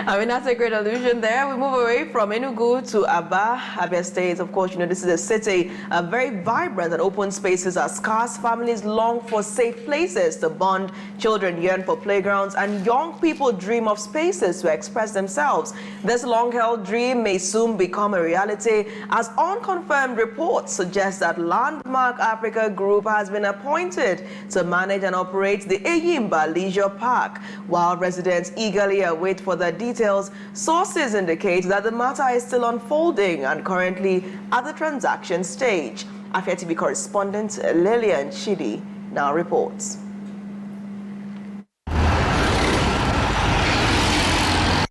I mean, that's a great allusion there. We move away from Enugu to Abia State. Of course, this is a city, very vibrant and open spaces are scarce. Families long for safe places to bond. Children yearn for playgrounds and young people dream of spaces to express themselves. This long-held dream may soon become a reality as unconfirmed reports suggest that Landmark Africa Group has been appointed to manage and operate the Enyimba Leisure Park. While residents eagerly await for the details, sources indicate that the matter is still unfolding and currently at the transaction stage. Afia TV correspondent Lillian Chidi now reports.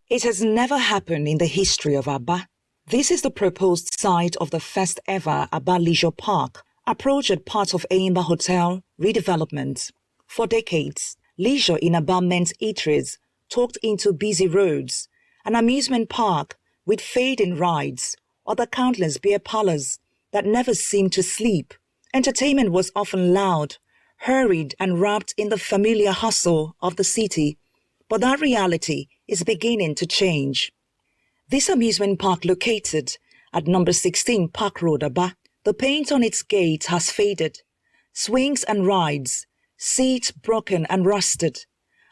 It has never happened in the history of Aba. This is the proposed site of the first ever Abia Leisure Park, approached as part of Enyimba Hotel redevelopment. For decades, leisure in Aba meant eateries tucked into busy roads, an amusement park with fading rides, or the countless beer parlors that never seemed to sleep. Entertainment was often loud, hurried and wrapped in the familiar hustle of the city, but that reality is beginning to change. This amusement park located at number 16 Park Road, Aba, the paint on its gate has faded, swings and rides, seats broken and rusted,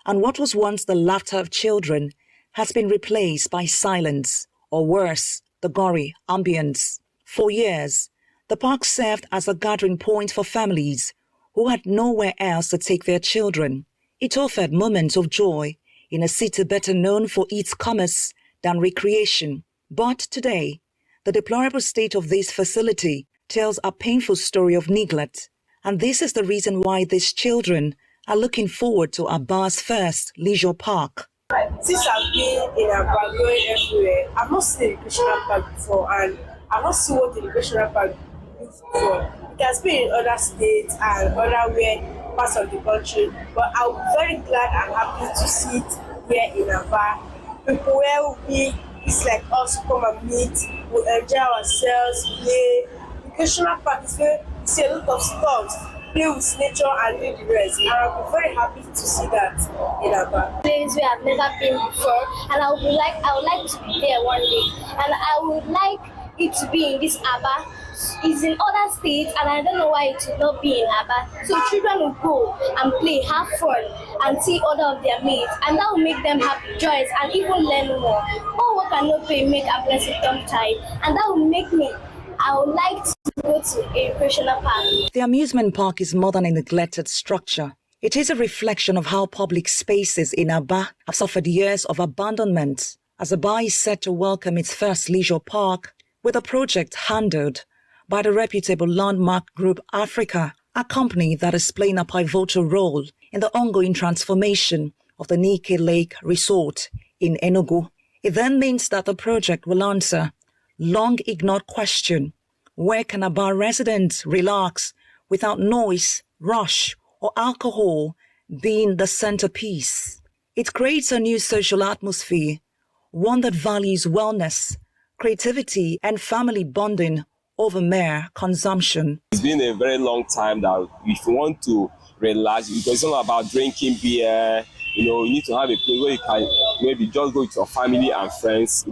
and what was once the laughter of children has been replaced by silence, or worse, the gory ambience. For years, the park served as a gathering point for families who had nowhere else to take their children. It offered moments of joy in a city better known for its commerce than recreation. But today, the deplorable state of this facility tells a painful story of neglect. And this is the reason why these children are looking forward to Aba's first leisure park. Since I've been in Aba going everywhere, I've not seen a recreational park before, and I've not seen what the recreational park is before. It has been in other states and other parts of the country, but I'm very glad and happy to see it here in Aba. People where it's like us come and meet, we enjoy ourselves, play. Recreational park is where you see a lot of stuff, play with nature and do the rest. And I'll be very happy to see that in Aba. Place where I've never been before, and I would like to be there one day. And I would like it to be in this Aba. It's in other states, and I don't know why it should not be in Aba. So children will go and play, have fun, and see other of their mates, and that will make them happy, joyous, and even learn more. All work and no pay make a blessed tongue tied, and that will make me. I would like to go to a recreational park. The amusement park is more than a neglected structure. It is a reflection of how public spaces in Aba have suffered years of abandonment, as Aba is set to welcome its first leisure park with a project handled by the reputable Landmark Group Africa, a company that is playing a pivotal role in the ongoing transformation of the Nike Lake Resort in Enugu. It then means that the project will answer long-ignored question: where can Aba residents relax without noise, rush, or alcohol being the centerpiece? It creates a new social atmosphere, one that values wellness, creativity, and family bonding over mere consumption. It's been a very long time that if you want to relax, because it's not about drinking beer, you need to have a place where you can maybe just go with your family and friends,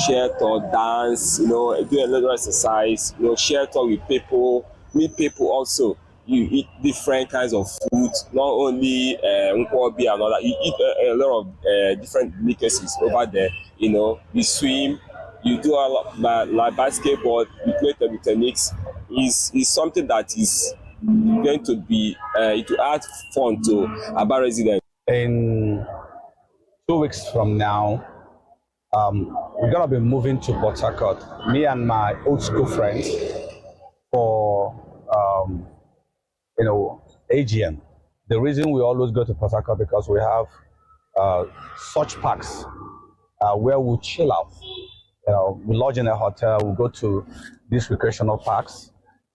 share talk, dance, do a little exercise, share talk with people, meet people also. You eat different kinds of food, not only beer and all that. You eat a lot of different delicacies over there, you swim. You do a lot like basketball, you play table tennis. Is something that is going to be to add fun to Aba residents. In 2 weeks from now, we're gonna be moving to Port Harcourt. Me and my old school friends for AGM. The reason we always go to Port Harcourt because we have such parks where we chill out. We lodge in a hotel, we go to these recreational parks,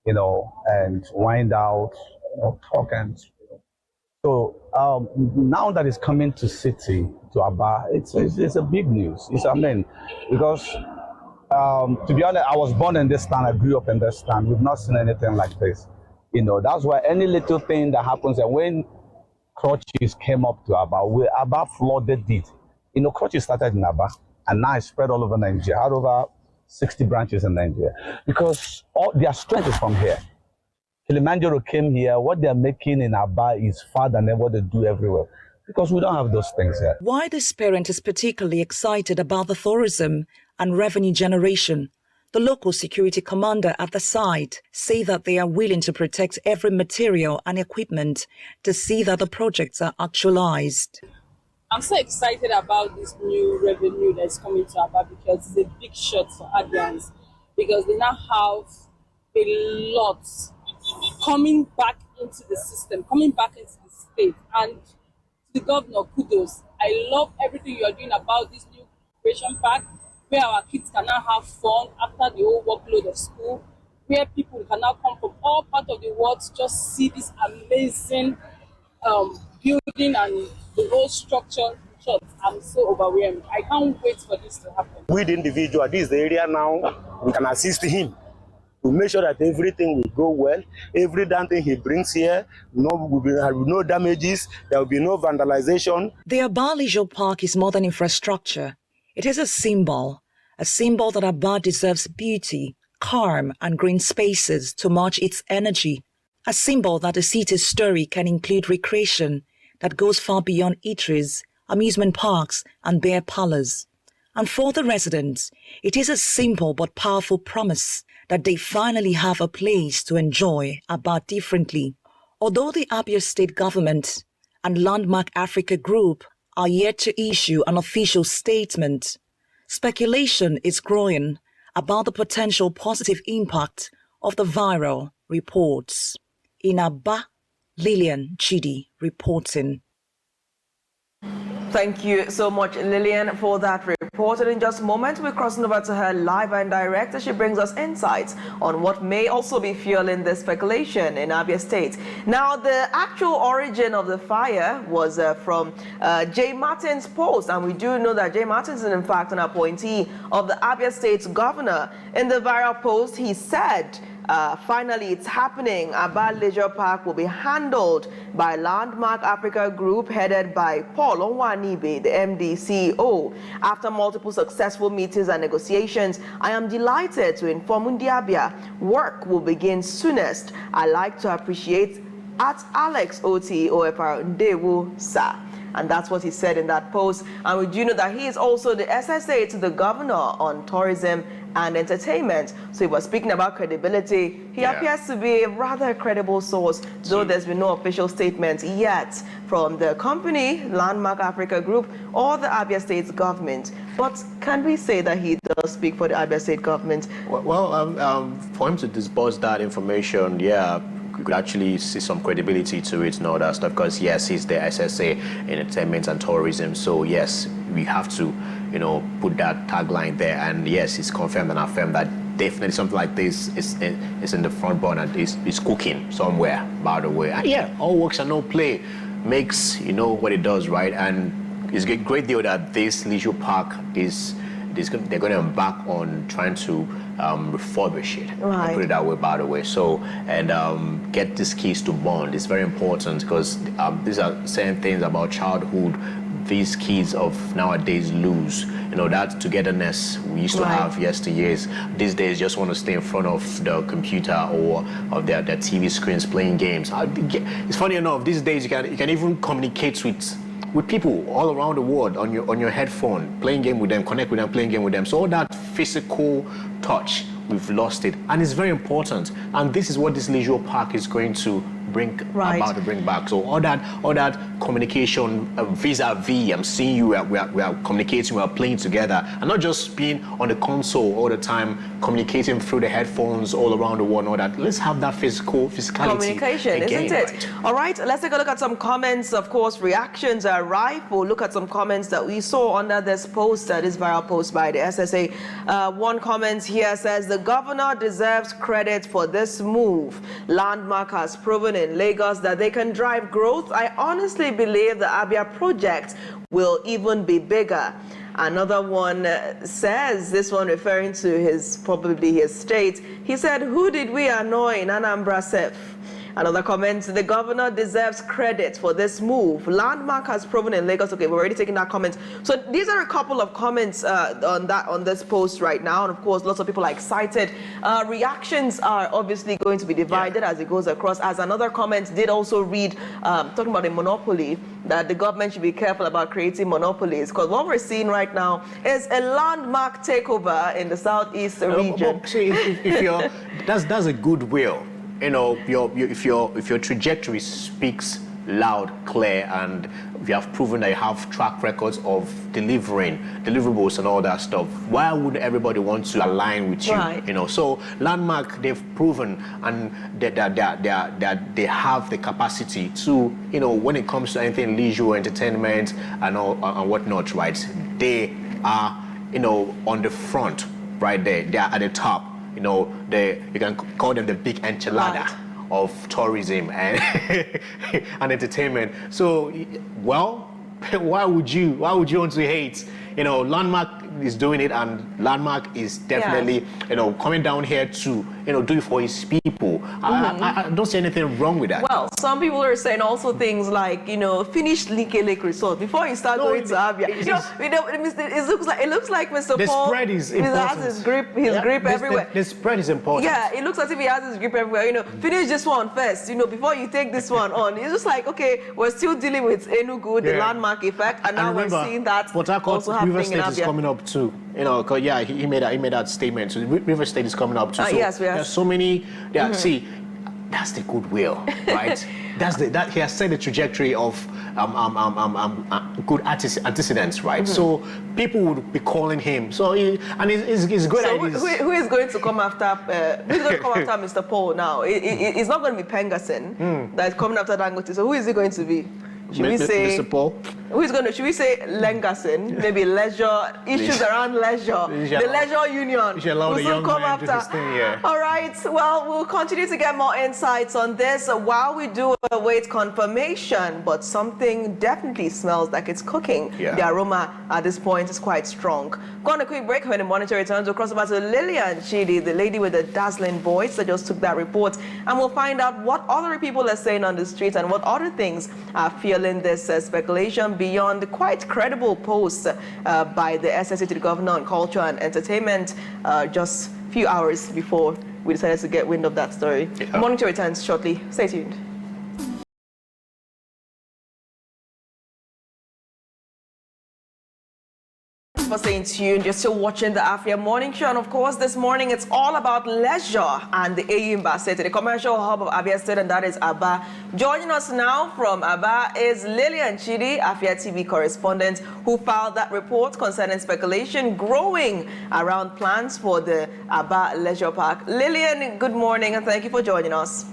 and wind out, talk and. So now that it's coming to city, to Aba, it's a big news. Because to be honest, I was born in this town, I grew up in this town. We've not seen anything like this. That's why any little thing that happens, and when crutches came up to Aba flooded it. Krochi started in Aba, and now it's spread all over Nigeria, out over 60 branches in Nigeria, because all their strength is from here. Kilimanjaro came here. What they're making in Aba is far than what they do everywhere, because we don't have those things here. Why this parent is particularly excited about the tourism and revenue generation, the local security commander at the site say that they are willing to protect every material and equipment to see that the projects are actualized. I'm so excited about this new revenue that's coming to Abba, because it's a big shot for Abians, because they now have a lot coming back into the system, coming back into the state. And to the governor, kudos. I love everything you are doing about this new recreation park, where our kids can now have fun after the whole workload of school, where people can now come from all parts of the world to just see this amazing building and the whole structure. I'm so overwhelmed. I can't wait for this to happen. With the individual, this is the area now, we can assist him to make sure that everything will go well. Every damn thing he brings here, will be no damages, there will be no vandalization. The Abia Leisure Park is more than infrastructure. It is a symbol that Abia deserves beauty, calm and green spaces to match its energy. A symbol that the city's story can include recreation that goes far beyond eateries, amusement parks and beer parlors. And for the residents, it is a simple but powerful promise that they finally have a place to enjoy Abia differently. Although the Abia State government and Landmark Africa Group are yet to issue an official statement, speculation is growing about the potential positive impact of the viral reports. In Abia, Lillian, Chidi reporting. Thank you so much, Lillian, for that report. And in just a moment, we're crossing over to her live and direct as she brings us insights on what may also be fueling the speculation in Abia State. Now, the actual origin of the fire was from Jay Martin's post, and we do know that Jay Martins is in fact an appointee of the Abia State's governor. In the viral post, he said, finally, it's happening. Abia Leisure Park will be handled by Landmark Africa Group, headed by Paul Onwanibe, the MD CEO. After multiple successful meetings and negotiations, I am delighted to inform Undiabia work will begin soonest. I like to appreciate at Alex Oti OFR Ndewu Sa. And that's what he said in that post. And we do know that he is also the SSA to the governor on tourism and entertainment. So he was speaking about credibility. He appears to be a rather credible source, though there's been no official statement yet from the company, Landmark Africa Group, or the Abia State government. But can we say that he does speak for the Abia State government? Well, for him to disburse that information, we could actually see some credibility to it and all that stuff, because yes, he's the SSA in entertainment and tourism. So yes, we have to, put that tagline there. And yes, it's confirmed and affirmed that definitely something like this is in the front burner, is cooking somewhere, by the way. And all works and no play makes, what it does, right? And it's a great deal that this leisure park they're going to embark on trying to refurbish it, right. Put it that way, by the way. So, and get these keys to bond is very important, because these are certain things about childhood these kids of nowadays lose. That togetherness we used to have yesteryears. These days just want to stay in front of the computer or of their TV screens playing games. It's funny enough, these days you can even communicate with people all around the world on your headphone, playing game with them, connect with them, playing game with them. So all that physical touch, we've lost it, and it's very important. And this is what this leisure park is going to bring about to bring back. So all that communication vis-a-vis, I'm seeing you, we are communicating, we are playing together, and not just being on the console all the time, communicating through the headphones all around the world and all that. Let's have that physicality communication again, isn't it? Right. All right, let's take a look at some comments. Of course, reactions are rife. We'll look at some comments that we saw under this post, this viral post by the SSA. One comment here says, the governor deserves credit for this move. Landmark has proven in Lagos that they can drive growth. I honestly believe the Abia project will even be bigger. Another one says, this one referring to probably his state, he said, who did we annoy in Anambra Sef? Another comment, the governor deserves credit for this move. Landmark has proven in Lagos. Okay, we're already taking that comment. So these are a couple of comments on this post right now. And of course, lots of people are excited. Reactions are obviously going to be divided as it goes across. As another comment did also read, talking about a monopoly, that the government should be careful about creating monopolies. Because what we're seeing right now is a landmark takeover in the southeast region. See, if you're, that's a goodwill. You know, if your trajectory speaks loud, clear, and you have proven that you have track records of delivering deliverables and all that stuff, why would everybody want to align with you? Right. You know, so Landmark, they've proven and that they have the capacity to, you know, when it comes to anything leisure, entertainment, and all and whatnot, right? They are, you know, on the front, right there. They are at the top. You know, you can call them the big enchilada of tourism and and entertainment. So, well, why would you want to hate? You know, Landmark is doing it, and Landmark is definitely, you know, coming down here to, you know, do it for his people. I don't see anything wrong with that. Well, some people are saying also things like, you know, finish Lake Resort before you start going to Abia. It looks like Mr. The Paul spread is important. has his grip everywhere. The spread is important. Yeah, it looks as if he has his grip everywhere. You know, finish this one first, you know, before you take this one on. It's just like, okay, we're still dealing with Enugu, the landmark effect, and now we're seeing that also happening River State in Abia. is coming up too. You know, cause he made that statement. So River State is coming up too. So yes, there's so many. See, that's the goodwill, right? That he has set the trajectory of good antecedents, right? So people would be calling him. So it's good. So who is going to come after? Who's going to come after Mr. Paul now? It's not going to be Pengasen that's coming after Dangote. So who is it going to be? Should we say Mr. Paul? Should we say Lengasen? Maybe leisure issues around leisure. The leisure union. You should allow the young man to do his thing, yeah. All right. Well, we'll continue to get more insights on this while we do await confirmation. But something definitely smells like it's cooking. Yeah. The aroma at this point is quite strong. Go on a quick break. When the monitor returns, we'll cross over to Lillian Chidi, the lady with the dazzling voice that just took that report, and we'll find out what other people are saying on the streets and what other things are fueling this speculation beyond the quite credible posts by the SSA to the Governor on Culture and Entertainment just a few hours before we decided to get wind of that story. Yeah. The monitor returns shortly. Stay tuned. For staying tuned, you're still watching the Afia Morning Show, and of course this morning it's all about leisure and the Enyimba State, the commercial hub of Abia State, and that is Aba. Joining us now from Aba is Lilian Chidi, Afia TV correspondent, who filed that report concerning speculation growing around plans for the Abia Leisure Park. Lillian, good morning and thank you for joining us.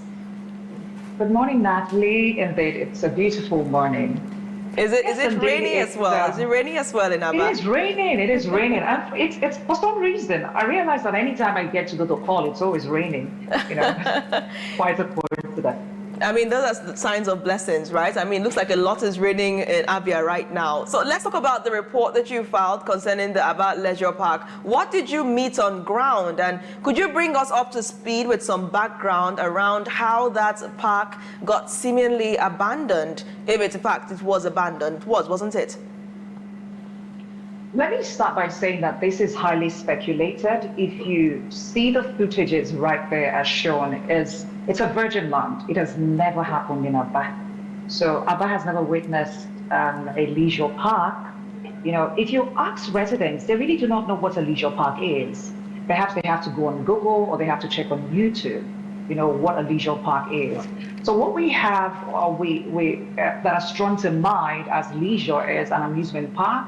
Good morning, Natalie. Indeed, it's a beautiful morning. Is it raining as well? Is it raining as well in Aba? It is raining. And it's for some reason. I realize that anytime I get to go to call, it's always raining. You know, quite a coincidence. I mean, those are signs of blessings, right? I mean, it looks like a lot is raining in Abia right now. So let's talk about the report that you filed concerning the Abia Leisure Park. What did you meet on ground? And could you bring us up to speed with some background around how that park got seemingly abandoned, if in fact it was abandoned? It was, wasn't it? Let me start by saying that this is highly speculated. If you see the footages right there as shown, it's a virgin land. It has never happened in Aba. So Aba has never witnessed a leisure park. You know, if you ask residents, they really do not know what a leisure park is. Perhaps they have to go on Google or they have to check on YouTube, you know, what a leisure park is. So what we have, that are strong to mind as leisure is an amusement park,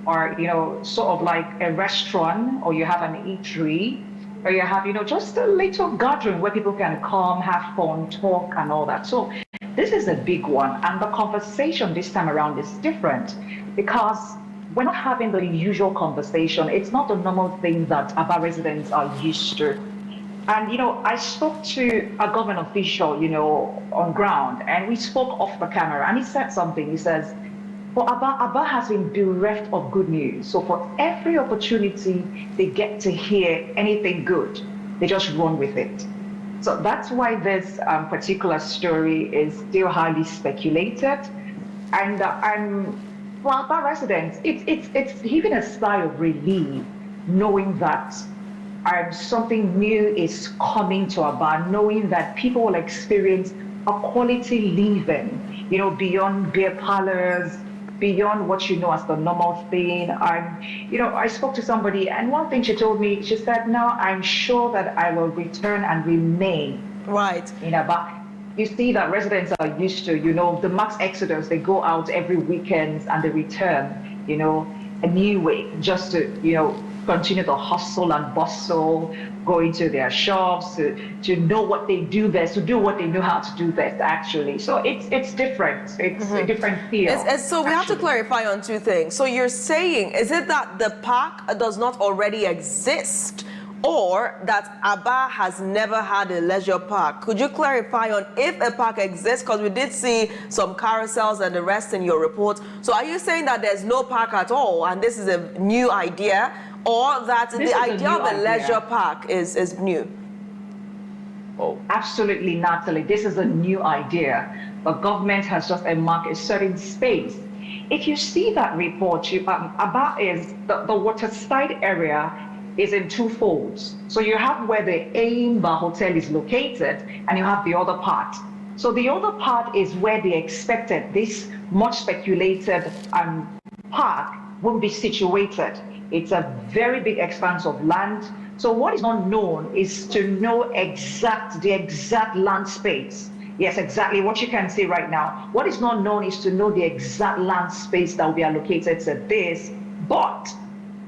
or, you know, sort of like a restaurant, or you have an eatery, or you have, you know, just a little gathering where people can come, have fun, talk, and all that. So this is a big one. And the conversation this time around is different because we're not having the usual conversation. It's not the normal thing that Aba residents are used to. And, you know, I spoke to a government official, you know, on ground, and we spoke off the camera, and he said something. He says, for Aba has been bereft of good news. So for every opportunity they get to hear anything good, they just run with it. So that's why this particular story is still highly speculated. And for Aba residents, it's even a sigh of relief knowing that something new is coming to Aba, knowing that people will experience a quality living, beyond beer parlors, beyond what you know as the normal thing. I spoke to somebody, and one thing she told me, she said, now I'm sure that I will return and remain in Aba. You see that residents are used to, the mass exodus, they go out every weekend and they return, a new way, just to, continue to hustle and bustle, go into their shops, to know what they do best, to do what they know how to do best, actually. So it's different. It's a different feel. So we have to clarify on two things. So you're saying, is it that the park does not already exist, or that Aba has never had a leisure park? Could you clarify on if a park exists? Because we did see some carousels and the rest in your report. So are you saying that there's no park at all and this is a new idea, or that the idea of a leisure park is new? Oh, absolutely, Natalie. This is a new idea. The government has just earmarked a certain space. If you see that report, Aba is the waterside area is in two folds. So you have where the Enyimba Hotel is located, and you have the other part. So the other part is where they expected this much speculated park will be situated. It's a very big expanse of land. So what is not known is to know the exact land space. Yes, exactly what you can see right now. What is not known is to know the exact land space that will be allocated to this, but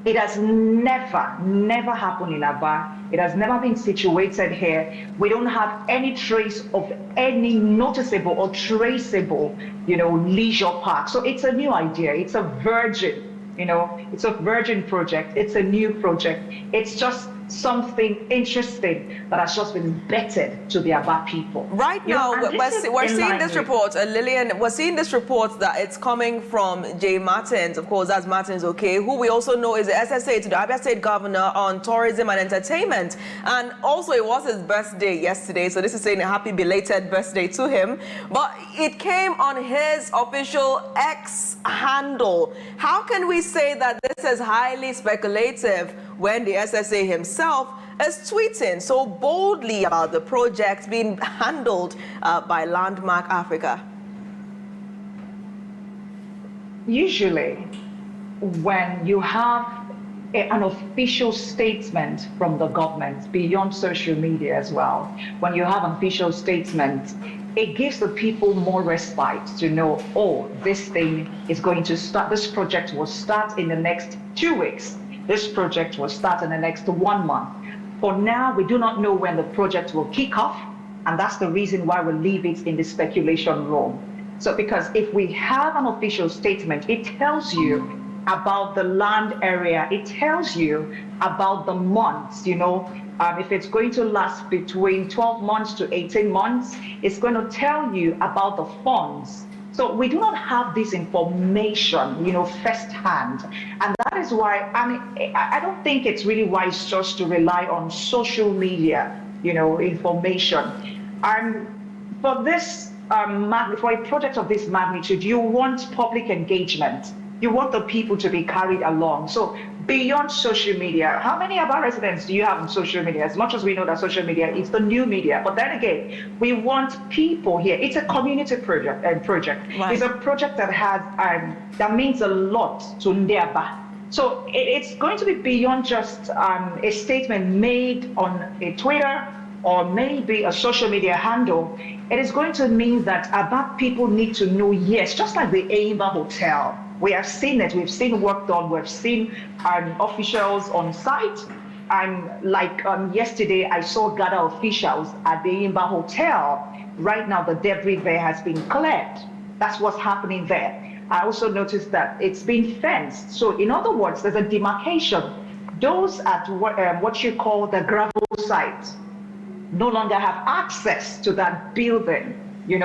it has never happened in Aba. It has never been situated here. We don't have any trace of any noticeable or traceable, leisure park. So it's a new idea. It's a virgin, it's a virgin project. It's a new project. It's just something interesting that has just been bettered to the Aba people. Right now, we're seeing this report, Lillian, we're seeing this report that it's coming from Jay Martins. Of course, that's Martins, who we also know is the SSA to the Abia State Governor on tourism and entertainment. And also, it was his birthday yesterday, so this is saying a happy belated birthday to him. But it came on his official X handle. How can we say that this is highly speculative when the SSA himself is tweeting so boldly about the project being handled by Landmark Africa? Usually, when you have an official statement from the government beyond social media as well, when you have an official statement, it gives the people more respite to know, oh, this thing is going to start, this project will start in the next 2 weeks. This project will start in the next 1 month. For now, we do not know when the project will kick off, and that's the reason why we leave it in the speculation room. So because if we have an official statement, it tells you about the land area, it tells you about the months, if it's going to last between 12 months to 18 months, it's going to tell you about the funds. So we do not have this information, firsthand. And that is why, I don't think it's really wise just to rely on social media, information. For this, for a project of this magnitude, you want public engagement. You want the people to be carried along. So beyond social media, how many of our residents do you have on social media? As much as we know that social media is the new media, but then again, we want people here. It's a community project. Right. It's a project that has that means a lot to Ndiaba. So it's going to be beyond just a statement made on a Twitter or maybe a social media handle. It is going to mean that Aba people need to know, yes, just like the Enyimba Hotel. We have seen it. We've seen work done. We've seen officials on site. And like yesterday, I saw Gada officials at the Enyimba Hotel. Right now, the debris there has been cleared. That's what's happening there. I also noticed that it's been fenced. So in other words, there's a demarcation. Those at what you call the gravel site no longer have access to that building.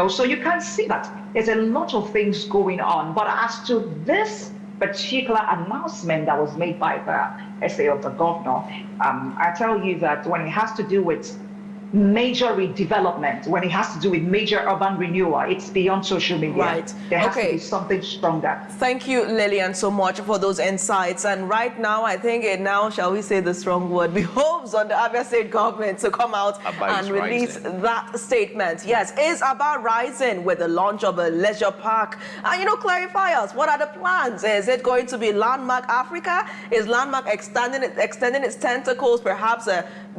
So you can see that there's a lot of things going on. But as to this particular announcement that was made by the SA of the governor, I tell you that when it has to do with major redevelopment, when it has to do with major urban renewal, it's beyond social media. Right. There has to be something stronger. Thank you, Lillian, so much for those insights. And right now, I think it now, shall we say the strong word, behoves on the Abia State government to come out and release that statement. Yes, is Abba rising with the launch of a leisure park? And, clarify us, what are the plans? Is it going to be Landmark Africa? Is Landmark extending its tentacles, perhaps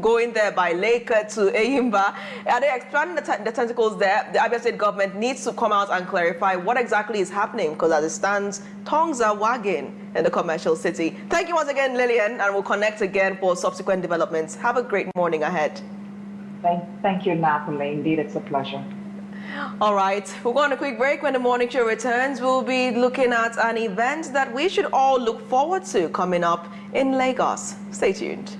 going there by Lake to Enyimba? Are they expanding the tentacles there? The Abia State government needs to come out and clarify what exactly is happening, because as it stands, tongues are wagging in the commercial city. Thank you once again, Lillian, and we'll connect again for subsequent developments. Have a great morning ahead. Thank you, Napoli. Indeed, it's a pleasure. All right, we'll go on a quick break. When the morning show returns, we'll be looking at an event that we should all look forward to coming up in Lagos. Stay tuned.